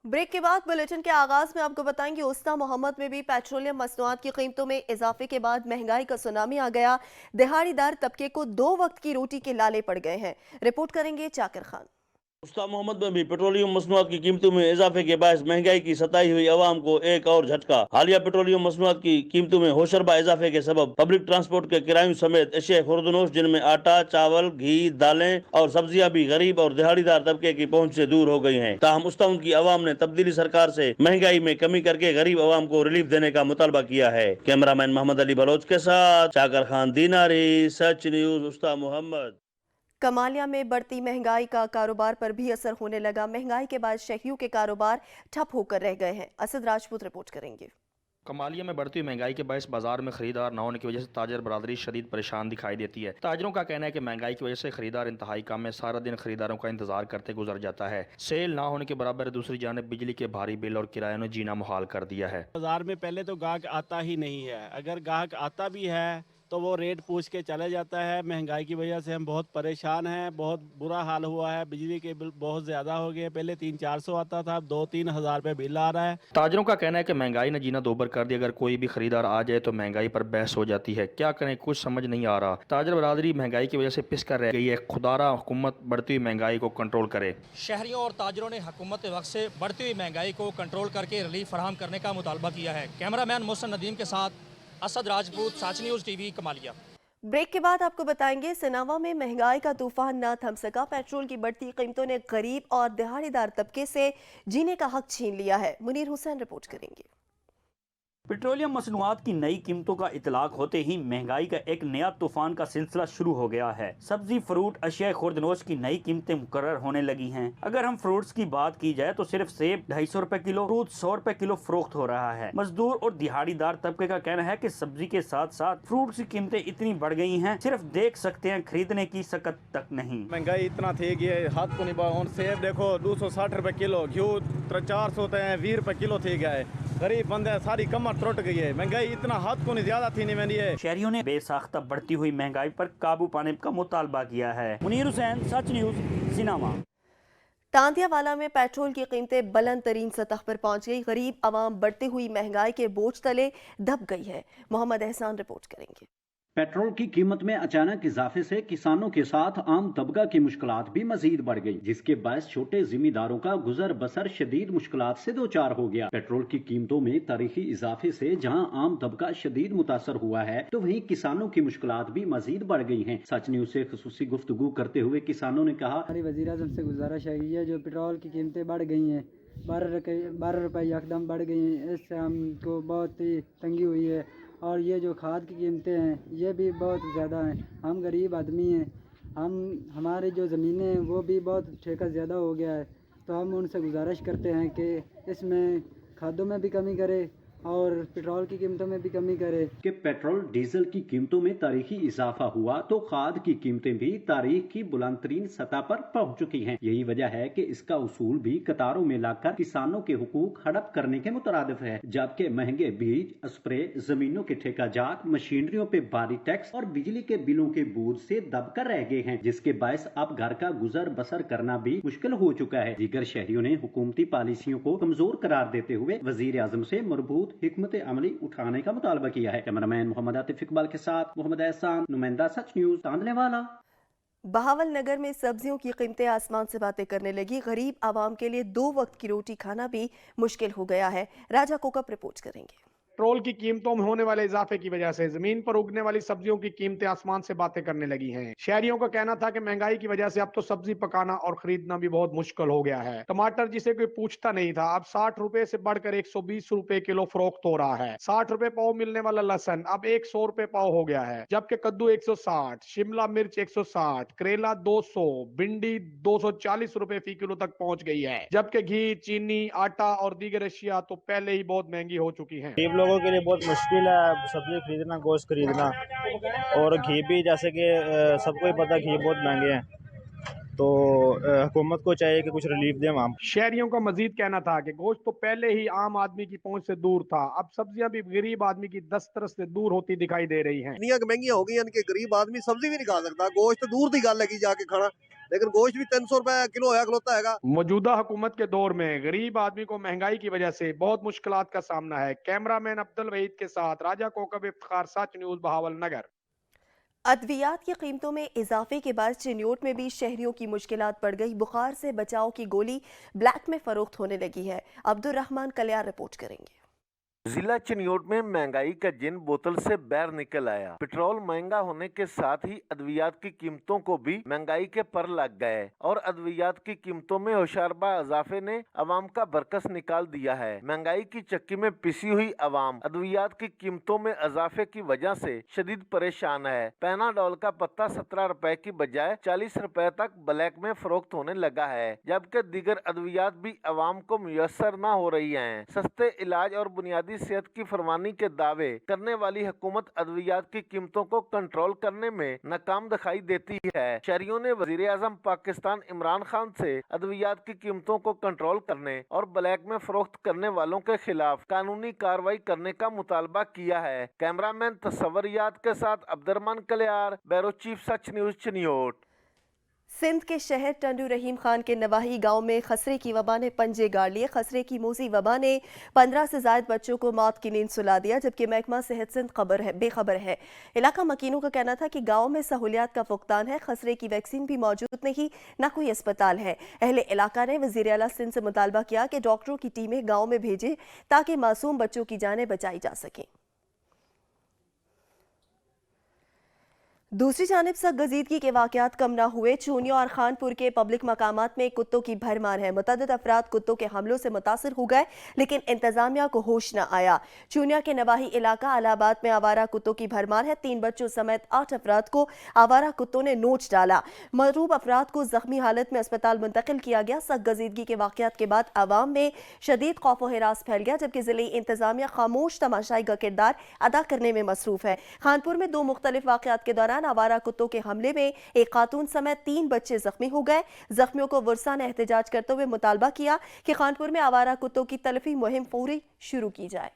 Break के बाद bulletin के आगाज में आपको बताएंगे उस्ता मोहम्मद में भी पेट्रोलियम मसनूआत की कीमतों में इजाफे के बाद महंगाई का सुनामी आ गया। दिहाड़ीदार तबके को 2 वक्त की रोटी के लाले पड़ गए हैं। रिपोर्ट करेंगे चाकर खान। मुश्ताक मोहम्मद में भी पेट्रोलियम मसनूआत की कीमतों में इजाफे के बायस महंगाई की सताई हुई आवाम को एक और झटका। हालिया पेट्रोलियम मसनूआत की कीमतों में होशरबा इजाफे के सबब पब्लिक ट्रांसपोर्ट के किरायों समेत अशिया खुर्दनोश जिनमें आटा, चावल, घी, दालें और सब्जियां भी गरीब और दिहाड़ीदार तबके की पहुंच से दूर हो गई हैं। ताहम उस्ताउन की आवाम ने तब्दीली सरकार से महंगाई में कमी करके गरीब आवाम को रिलीफ देने का मुतालबा किया है। कैमरामैन मोहम्मद अली बलोच के साथ चाकर खान दीनारी, सच न्यूज, उस्ताद मोहम्मद। कमालिया में बढ़ती महंगाई का कारोबार पर भी असर होने लगा। महंगाई के बाद शहरियों के कारोबार ठप होकर रह गए हैं। असद राजपूत रिपोर्ट करेंगे। कमालिया में बढ़ती हुई महंगाई के बायस बाजार में खरीदार न होने की वजह से ताजर बरादरी शदीद परेशान दिखाई देती है। ताजरों का कहना है कि महंगाई की वजह से खरीदार इंतहाई कम है। सारा दिन खरीदारों का इंतजार करते गुजर जाता है। सेल ना होने के बराबर दूसरी जानब बिजली के भारी बिल और किरायों ने जीना मुहाल कर दिया है। बाजार में पहले तो गाहक आता ही नहीं है, अगर गाहक आता भी है तो वो रेट पूछ के चले जाता है। महंगाई की वजह से हम बहुत परेशान हैं, बहुत बुरा हाल हुआ है। बिजली के बिल बहुत ज़्यादा हो गए, पहले 300-400 आता था, अब 2-3 हज़ार रुपये बिल आ रहा है। ताजरों का कहना है कि महंगाई ने जीना दोबर कर दिया। अगर कोई भी खरीदार आ जाए तो महंगाई पर बहस हो जाती है। क्या करें, कुछ समझ नहीं आ रहा। ताजर बरादरी महंगाई की वजह से पिस कर रह गई है। खुदारा हुकूमत बढ़ती हुई महंगाई को कंट्रोल करे। शहरियों और ताजरों ने हुकूमत वक्त से बढ़ती हुई महंगाई को कंट्रोल करके रिलीफ फराहम करने का मुतालबा किया है। कैमरामैन मोहसन नदीम के साथ असद राजपूत, साच न्यूज़ टीवी, कमालिया। ब्रेक के बाद आपको बताएंगे सनावा में महंगाई का तूफान ना थम सका। पेट्रोल की बढ़ती कीमतों ने गरीब और दिहाड़ीदार तबके से जीने का हक छीन लिया है। मुनीर हुसैन रिपोर्ट करेंगे। पेट्रोलियम मसनूआत की नई कीमतों का इतलाक होते ही महंगाई का एक नया तूफान का सिलसिला शुरू हो गया है। सब्जी, फ्रूट, अशिया खुर्दनोश की नई कीमतें मुकर्रर होने लगी हैं। अगर हम फ्रूट्स की बात की जाए तो सिर्फ सेब 250 रुपए किलो, फ्रूट 100 रुपए किलो फरोख्त हो रहा है। मजदूर और दिहाड़ीदार तबके का कहना है कि सब्जी के साथ साथ फ्रूट्स की कीमतें इतनी बढ़ गई हैं, सिर्फ देख सकते हैं, खरीदने की सकत तक नहीं। महंगाई इतना थी कि हाथ को नहीं पाओ। सेब देखो 260 रुपए किलो, घी 400 20 रुपए किलो थी गया है। गरीब बंदे सारी कमर त्रुट गई है। महंगाई इतना हाथ को नहीं ज्यादा थी नहीं मैंने है। शहरियों ने बेसाख्ता बढ़ती हुई महंगाई पर काबू पाने का मुतालबा किया है। मुनीर हुसैन, सच न्यूज़, सिनामा। तांतियावाला में पेट्रोल की कीमतें बुलंद तरीन सतह पर पहुंच गई। गरीब आवाम बढ़ती हुई महंगाई के बोझ तले दब गई है। मोहम्मद एहसान रिपोर्ट करेंगे। पेट्रोल की कीमत में अचानक इजाफे से किसानों के साथ आम तबका की मुश्किलात भी मजीद बढ़ गई, जिसके बायस छोटे जिम्मेदारों का गुजर बसर शदीद मुश्किलात से दो चार हो गया। पेट्रोल की कीमतों में तारीखी इजाफे से जहां आम तबका शदीद मुतासर हुआ है, तो वहीं किसानों की मुश्किलात भी मजीद बढ़ गई हैं। सच न्यूज से खुसूसी गुफ्तगू करते हुए किसानों ने कहा, हमारी वज़ीर आज़म से गुजारिश है ये जो पेट्रोल की कीमतें बढ़ गई हैं, 12 रुपये यकदम बढ़ गई हैं, इससे हमको बहुत ही तंगी हुई है। और ये जो खाद की कीमतें हैं ये भी बहुत ज़्यादा हैं। हम गरीब आदमी हैं, हमारी जो ज़मीनें हैं वो भी बहुत ठेका ज़्यादा हो गया है। तो हम उनसे गुजारिश करते हैं कि इसमें खादों में भी कमी करे और पेट्रोल की कीमतों में भी कमी करे। कि पेट्रोल डीजल की कीमतों में तारीखी इजाफा हुआ तो खाद की कीमतें भी तारीख की बुलंद तरीन सतह पर पहुंच चुकी हैं। यही वजह है कि इसका उसूल भी कतारों में लाकर किसानों के हुकूक हड़प करने के मुतरादिफ है। जबकि महंगे बीज, स्प्रे, जमीनों के ठेकाजात, मशीनरियों पे भारी टैक्स और बिजली के बिलों के बोझ से दबकर रह गए हैं, जिसके बायस अब घर का गुजर बसर करना भी मुश्किल हो चुका है। दीगर शहरियों ने हुकूमती पॉलिसियों को कमजोर करार देते हुए वजीर आजम से मरबूत हिकमत अमली उठाने का मुतालबा किया है। कैमरामैन मोहम्मद आतिफ इकबाल के साथ मोहम्मद एहसान, नुमाइंदा सच न्यूज, तांदने वाला। बहावल नगर में सब्जियों की कीमतें आसमान से बातें करने लगी। गरीब आवाम के लिए 2 वक्त की रोटी खाना भी मुश्किल हो गया है। राजा कोकप रिपोर्ट करेंगे। पेट्रोल की कीमतों में होने वाले इजाफे की वजह से जमीन पर उगने वाली सब्जियों की कीमतें आसमान से बातें करने लगी हैं। शहरियों का कहना था कि महंगाई की वजह से अब तो सब्जी पकाना और खरीदना भी बहुत मुश्किल हो गया है। टमाटर जिसे कोई पूछता नहीं था, अब 60 रुपए से बढ़कर 120 रुपए किलो फरोख्त हो रहा है। 60 रुपए पाव मिलने वाला लहसन अब 100 रुपए पाव हो गया है, जबकि कद्दू 160, शिमला मिर्च 160, करेला 200, भिंडी 240 रुपए फी किलो तक पहुंच गई है। जबकि घी, चीनी, आटा और दीगर अशिया तो पहले ही बहुत महंगी हो चुकी है। लोगों के लिए बहुत मुश्किल है सब्जी खरीदना, गोश्त खरीदना, और घी भी, जैसे कि सबको ही पता घी बहुत महंगे हैं। تو हुकूमत को चाहिए कि कुछ रिलीफ दें वहाँ। शहरियों का मजीद कहना था कि गोश्त तो पहले ही आम आदमी की पहुंच से दूर था, अब सब्जियां भी गरीब आदमी की दस्तरस से दूर होती दिखाई दे रही हैं। इतनी महंगी हो गई कि गरीब आदमी सब्जी भी नहीं खा सकता। गोश्त दूर की गल है जाके खाना, लेकिन गोश्त भी 300 रुपए किलो होया खलोता है। मौजूदा हुकूमत के दौर में गरीब आदमी को महंगाई की वजह से बहुत मुश्किलात का सामना है। कैमरामैन अब्दुल वहीद के साथ राजा कोकब इफ्तिखार, सच न्यूज, बहावल नगर। अद्वियात की कीमतों में इजाफे के बाद चिन्योट में भी शहरियों की मुश्किलात बढ़ गई। बुखार से बचाव की गोली ब्लैक में फरोख्त होने लगी है। अब्दुल रहमान कल्याण रिपोर्ट करेंगे। जिला चिन्योट में महंगाई का जिन बोतल से बैर निकल आया। पेट्रोल महंगा होने के साथ ही अद्वियात की कीमतों को भी महंगाई के पर लग गए और अद्वियात की कीमतों में होशियारबा इजाफे ने अवाम का बरकस निकाल दिया है। महंगाई की चक्की में पिसी हुई अवाम अद्वियात की कीमतों में इजाफे की वजह से शदीद परेशान है। पैनाडोल का पत्ता 17 रुपए की बजाय 40 रुपए तक ब्लैक में फरोख्त होने लगा है, जबकि दीगर अद्वियात भी अवाम को मुयस्सर न हो रही है। सस्ते इलाज और बुनियादी सेहत की फरमानी के दावे करने वाली हुकूमत अद्वियात की कीमतों को कंट्रोल करने में नाकाम दिखाई देती है। शहरियों ने वजीर आजम पाकिस्तान इमरान खान से अद्वियात की कीमतों को कंट्रोल करने और ब्लैक में फरोख्त करने वालों के खिलाफ कानूनी कार्रवाई करने का मुतालबा किया है। कैमरामैन तस्वरियात के साथ अब्दुर्रहमान कल्याण, ब्यूरो चीफ, सच न्यूज, चिन्योट। सिंध के शहर टंडू रहीम खान के नवाही गांव में खसरे की वबा ने पंजे गाड़ लिए। खसरे की मोजी वबा ने 15 से ज्यादा बच्चों को मौत की नींद सुला दिया, जबकि महकमा सेहत सिंध बेखबर है। इलाका मकीनों का कहना था कि गांव में सहूलियात का फुकदान है, खसरे की वैक्सीन भी मौजूद नहीं, न कोई अस्पताल है। अहले इलाका ने वजीर आला सिंध से मुतालबा किया कि डॉक्टरों की टीमें गाँव में भेजे ताकि मासूम बच्चों की जानें बचाई जा सकें। दूसरी जानिब सरगजीदगी के वाकयात कम न हुए। चूनिया और खानपुर के पब्लिक मकामात में कुत्तों की भरमार है। मुतअद्दिद अफराद कुत्तों के हमलों से मुतासर हो गए, लेकिन इंतजामिया को होश न आया। चूनिया के नवाही इलाका अलाहाबाद में आवारा कुत्तों की भरमार है। 3 बच्चों समेत 8 अफराद को आवारा कुत्तों ने नोच डाला। मरूब अफराद को जख्मी हालत में अस्पताल मुंतकिल किया गया। सरगजीदगी के वाकयात के बाद आवाम में शदीद खौफ व हिरास फैल गया, जबकि जिले इंतजामिया खामोश तमाशाई का किरदार अदा करने में मसरूफ है। खानपुर में 2 मुख्तलिफ वाकयात के दौरान आवारा कुत्तों के हमले में एक खातून समेत 3 बच्चे जख्मी हो गए। जख्मियों को वर्सा ने एहतजाज करते हुए मुतालबा किया कि खानपुर में आवारा कुत्तों की तलफी मुहिम फौरी शुरू की जाए।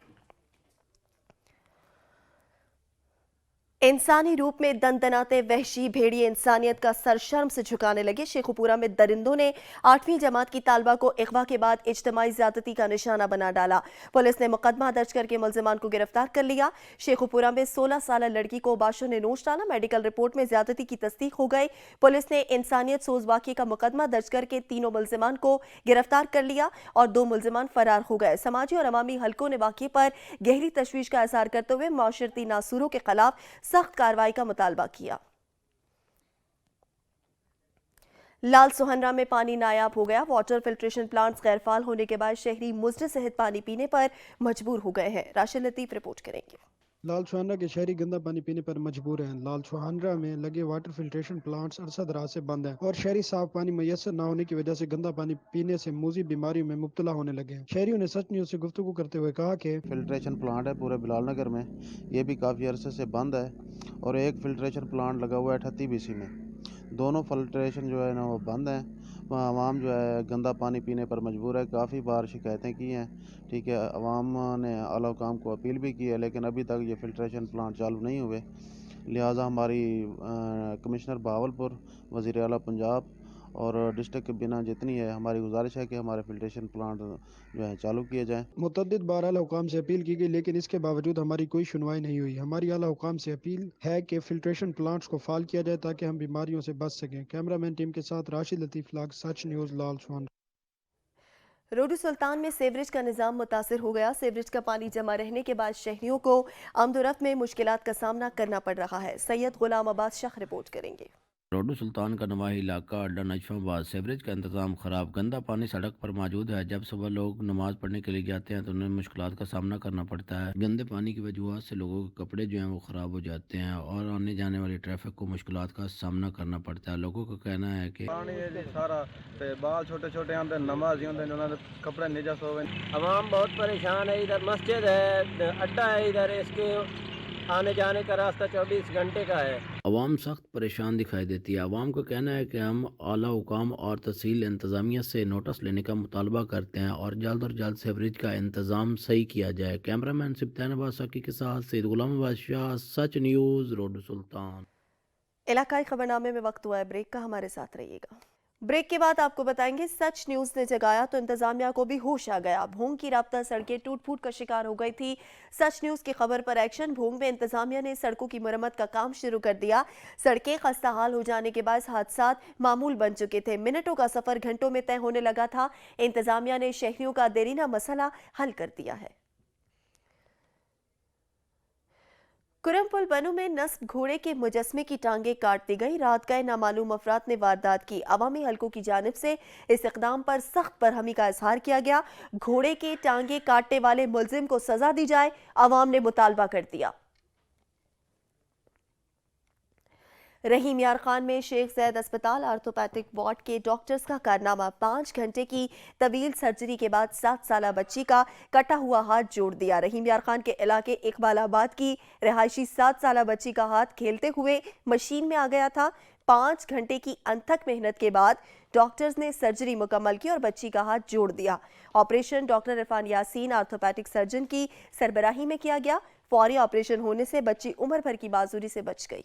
इंसानी रूप में दंदनाते वहशी भेड़िए इंसानियत का सर शर्म से झुकाने लगे। शेखुपुरा में दरिंदों ने 8वीं जमात की तालबा को अगवा के बाद इज्तमाई ज्यादती का निशाना बना डाला। पुलिस ने मुकदमा दर्ज करके मुल्जिमान को गिरफ्तार कर लिया। शेखुपुरा में 16 साल लड़की को बाशों ने नोच डाला। मेडिकल रिपोर्ट में ज्यादती की तस्दीक हो गई। पुलिस ने इंसानियत सोज वाक़े का मुकदमा दर्ज करके तीनों मुल्जिमान को गिरफ्तार कर लिया और 2 मुल्जिमान फरार हो गए। समाजी और अवामी हलकों ने वाक़े पर गहरी तशवीश का इज़हार करते हुए माशरती नासूरों के खिलाफ सख्त कार्रवाई का मुतालबा किया। लाल सुहनरा में पानी नायाब हो गया। वाटर फिल्ट्रेशन प्लांट्स गैरफाल होने के बाद शहरी मुज़र सेहत पानी पीने पर मजबूर हो गए हैं। राशिद लतीफ रिपोर्ट करेंगे। लाल सुहानरा के शहरी गंदा पानी पीने पर मजबूर हैं। लाल सुहानरा में लगे वाटर फिल्ट्रेशन प्लांट्स अरसा दराज से बंद हैं और शहरी साफ पानी मैसर न होने की वजह से गंदा पानी पीने से मूजी बीमारियों में मुब्तला होने लगे हैं। शहरियों ने सच न्यूज से गुफ्तगू करते हुए कहा कि फिल्ट्रेशन प्लांट है पूरे बिलाल नगर में, ये भी काफ़ी अरसे से बंद है और एक फिल्ट्रेशन प्लांट लगा हुआ है 38 BC में। दोनों फिल्ट्रेशन जो है ना वो बंद हैं। आवाम जो है गंदा पानी पीने पर मजबूर है। काफ़ी बार शिकायतें की हैं, ठीक है, आवाम ने आला हुकाम को अपील भी की है, लेकिन अभी तक ये फिल्ट्रेशन प्लांट चालू नहीं हुए। लिहाजा हमारी कमिश्नर बहावलपुर, वज़ीर आला पंजाब और डिस्ट्रिक्ट के बिना जितनी है हमारी गुजारिश है कि हमारे फिल्ट्रेशन प्लांट जो है चालू किए जाएं। मुतअद्दिद बार आला हुकाम से अपील की गई, लेकिन इसके बावजूद हमारी कोई सुनवाई नहीं हुई। हमारी आला हुकाम से अपील है कि फिल्ट्रेशन प्लांट्स को फाल किया जाए ताकि हम बीमारियों से बच सकें। कैमरामैन टीम के साथ राशिद लतीफ लाग, सच न्यूज़, लाल सुहान। रोडू सुल्तान में सेवरेज का निज़ाम मुतासिर हो गया। सेवरेज का पानी जमा रहने के बाद शहरियों को आमदोरफ्त में मुश्किलात का सामना करना पड़ रहा है। सैयद गुलाम अब्बास शाह रिपोर्ट करेंगे। रोडू सुल्तान का नवाही इलाका अड्डा नजफाबाद सेवरेज का इंतजाम खराब, गंदा पानी सड़क पर मौजूद है। जब सुबह लोग नमाज पढ़ने के लिए जाते हैं तो उन्हें मुश्किलात का सामना करना पड़ता है। गंदे पानी की वजूहत से लोगों के कपड़े जो हैं वो ख़राब हो जाते हैं और आने जाने वाली ट्रैफिक को मुश्किलात का सामना करना पड़ता है। लोगों का कहना है कि पानी सारा बाल छोटे छोटे आते नमाजी होंगे, कपड़े निजस हो गए। आवाम बहुत परेशान है। इधर मस्जिद है, अड्डा है, इधर इसके आने जाने का रास्ता 24 घंटे का है। अवाम सख्त परेशान दिखाई देती है। अवाम का कहना है कि हम आला हुकाम और तहसील इंतज़ामिया से नोटिस लेने का मुतालबा करते हैं और जल्द सीवरेज का इंतज़ाम सही किया जाए। कैमरामैन सिब्तान बासाकी के साथ सईद गुलाम बादशाह, सच न्यूज़, रोड सुल्तान। इलाकाई खबरनामे में वक्त हुआ है ब्रेक का, हमारे साथ रहिएगा। ब्रेक के बाद आपको बताएंगे सच न्यूज़ ने जगाया तो इंतजामिया को भी होश आ गया। भोंग की राब्ता सड़कें टूट फूट का शिकार हो गई थी। सच न्यूज़ की खबर पर एक्शन। भोंग में इंतजामिया ने सड़कों की मरम्मत का काम शुरू कर दिया। सड़कें खस्ता हाल हो जाने के बाद हादसा मामूल बन चुके थे। मिनटों का सफर घंटों में तय होने लगा था। इंतजामिया ने शहरियों का देरीना मसला हल कर दिया है। कुरमपुल बनू में नस्ब घोड़े के मुजस्मे की टांगें काट दी गई। रात गए नामालूम अफराद ने वारदात की। अवामी हलकों की जानिब से इस इक़दाम पर सख्त बरहमी का इजहार किया गया। घोड़े के टांगें काटने वाले मुलजिम को सजा दी जाए, अवाम ने मुतालबा कर दिया। रहीम यार खान में शेख जैद अस्पताल आर्थोपैथिक वार्ड के डॉक्टर्स का कारनामा। 5 घंटे की तवील सर्जरी के बाद 7 साला बच्ची का कटा हुआ हाथ जोड़ दिया। रहीम यार खान के इलाके इकबालाबाद की रिहायशी 7 साला बच्ची का हाथ खेलते हुए मशीन में आ गया था। 5 घंटे की अनथक मेहनत के बाद डॉक्टर्स ने सर्जरी मुकम्मल की और बच्ची का हाथ जोड़ दिया। Operation doctor Irfan Yasin orthopaedic surgeon की सरबराही में किया गया। फौरी ऑपरेशन होने से बच्ची उम्र भर की बाजुरी से बच गई।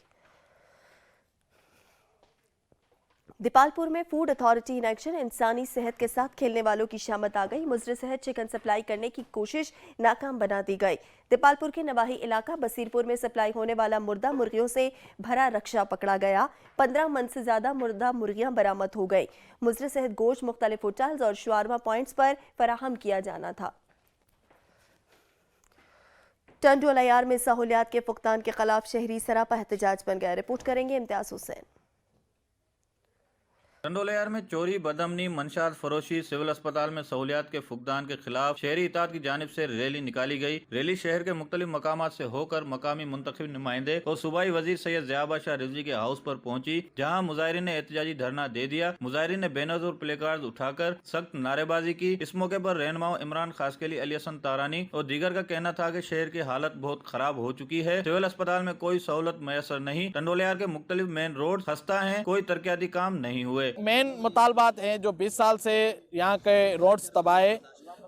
दीपालपुर में फूड अथॉरिटी इन एक्शन। इंसानी सेहत के साथ खेलने वालों की शामत आ गई। मुजरे सेहत चिकन सप्लाई करने की कोशिश नाकाम बना दी गई। दीपालपुर के नवाही इलाका बसीरपुर में सप्लाई होने वाला मुर्दा मुर्गियों से भरा रक्षा पकड़ा गया। 15 मन से ज्यादा मुर्दा मुर्गियां बरामद हो गई। मुजरे सेहत गोश्त मुख्तलिफ होटल्स और शवारमा पॉइंट्स पर फराहम किया जाना था। टंडोलायार में सहूलियात के फुकदान के खिलाफ शहरी सरापा एहतजाज बन गया। रिपोर्ट करेंगे इम्तियाज हुसैन। टंडोलायार में चोरी, बदअमनी, मंशात फरोशी, सिविल अस्पताल में सहूलियात के फुकदान के खिलाफ शहरी इताद की जानिब से रैली निकाली गई। रैली शहर के मुख्तलिफ मकामात से होकर मकामी मुंतखब नुमाइंदे और सूबाई वजीर सैयद ज़ियाबा शाह रिजवी के हाउस पर पहुंची, जहां मुजाहिरीन ने एहतजाजी धरना दे दिया। मुजाहिरीन ने बेनज़ीर प्ले कार्ड उठाकर सख्त नारेबाजी की। इस मौके पर रहनुमाओं इमरान खासकेली, अली हसन तारानी और दीगर का कहना था कि शहर की हालत बहुत खराब हो चुकी है। सिविल अस्पताल में कोई सहूलत मैसर नहीं। टंडोलायार के मुख्तलिफ मेन रोड खस्ता है, कोई तरक्याती काम नहीं हुए। मेन मुतालबात हैं जो 20 साल से यहाँ के रोड्स तबाह है,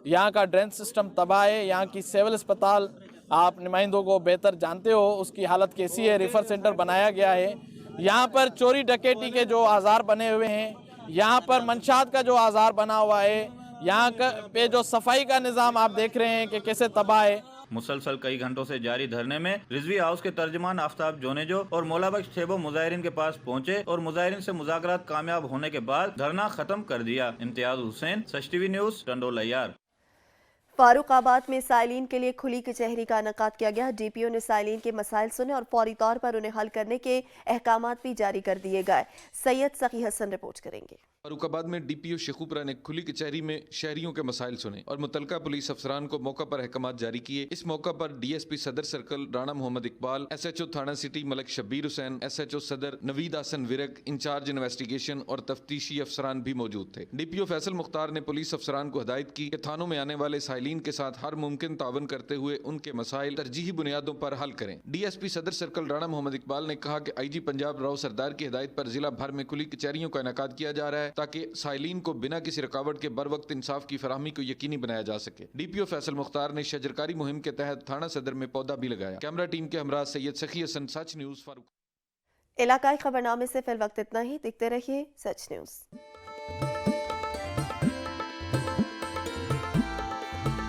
यहाँ का ड्रेन सिस्टम तबाह है, यहाँ की सिविल अस्पताल आप नुमाइंदों को बेहतर जानते हो उसकी हालत कैसी है। रेफर सेंटर बनाया गया है। यहाँ पर चोरी डकैती के जो आज़ार बने हुए हैं, यहाँ पर मंशात का जो आज़ार बना हुआ है, यहाँ पे जो सफाई का निज़ाम आप देख रहे हैं कि कैसे तबाह है। मुसलसल कई घंटों से जारी धरने में रिजवी हाउस के तर्जमान आफ्ताब जोनेजो और मौला बख्श थेबो मुजाहिरीन के पास पहुंचे और मुजाहिरीन से मुज़ाकरात कामयाब होने के बाद धरना खत्म कर दिया। इम्तियाज हुसैन, सच टीवी न्यूज़, टंडोलायार। फारुखाबाद में साइलिन के लिए खुली कचहरी का इनेकाद किया गया। डीपीओ ने साइलिन के मसाइल सुने और फौरी तौर पर उन्हें हल करने के अहकामात भी जारी कर दिए गए। सैयद सखी हसन रिपोर्ट करेंगे। फारुखाबाद में डीपीओ शेखुपुरा ने खुली कचहरी में शहरियों के मसाइल सुने और मुतलका पुलिस अफसरान को मौका पर अहकामात जारी किए। इस मौका पर डीएसपी सदर सर्कल राणा मोहम्मद इकबाल, एसएचओ थाना सिटी मलक शब्बीर हुसैन, एसएचओ सदर नवीद हसन विरक, इंचार्ज इन्वेस्टिगेशन और तफ्तीशी अफसरान भी मौजूद थे। डीपीओ फैसल मुख्तार ने पुलिस अफसरान को हिदायत की कि थानों में आने वाले साइलिन के साथ हर मुमकिन तावन करते हुए उनके मसाइल तरजीही बुनियादों पर हल करें। डीएसपी सदर सर्कल राणा मोहम्मद इकबाल ने कहा कि आईजी पंजाब राव सरदार की हिदायत पर जिला भर में खुली कचहरियों का इनेकाद किया जा रहा है ताकि साइलिन को बिना किसी रुकावट के बर वक्त इंसाफ की फराहमी को यकीनी बनाया जा सके। डीपीओ फैसल मुख्तार ने शजरकारी मुहिम के तहत थाना सदर में पौधा भी लगाया। कैमरा टीम के हमरा सैयद सखी हसन, सच न्यूज़, फारूक। इलाकाई खबरनामे से फिल वक्त इतना ही। देखते रहिए सच न्यूज़।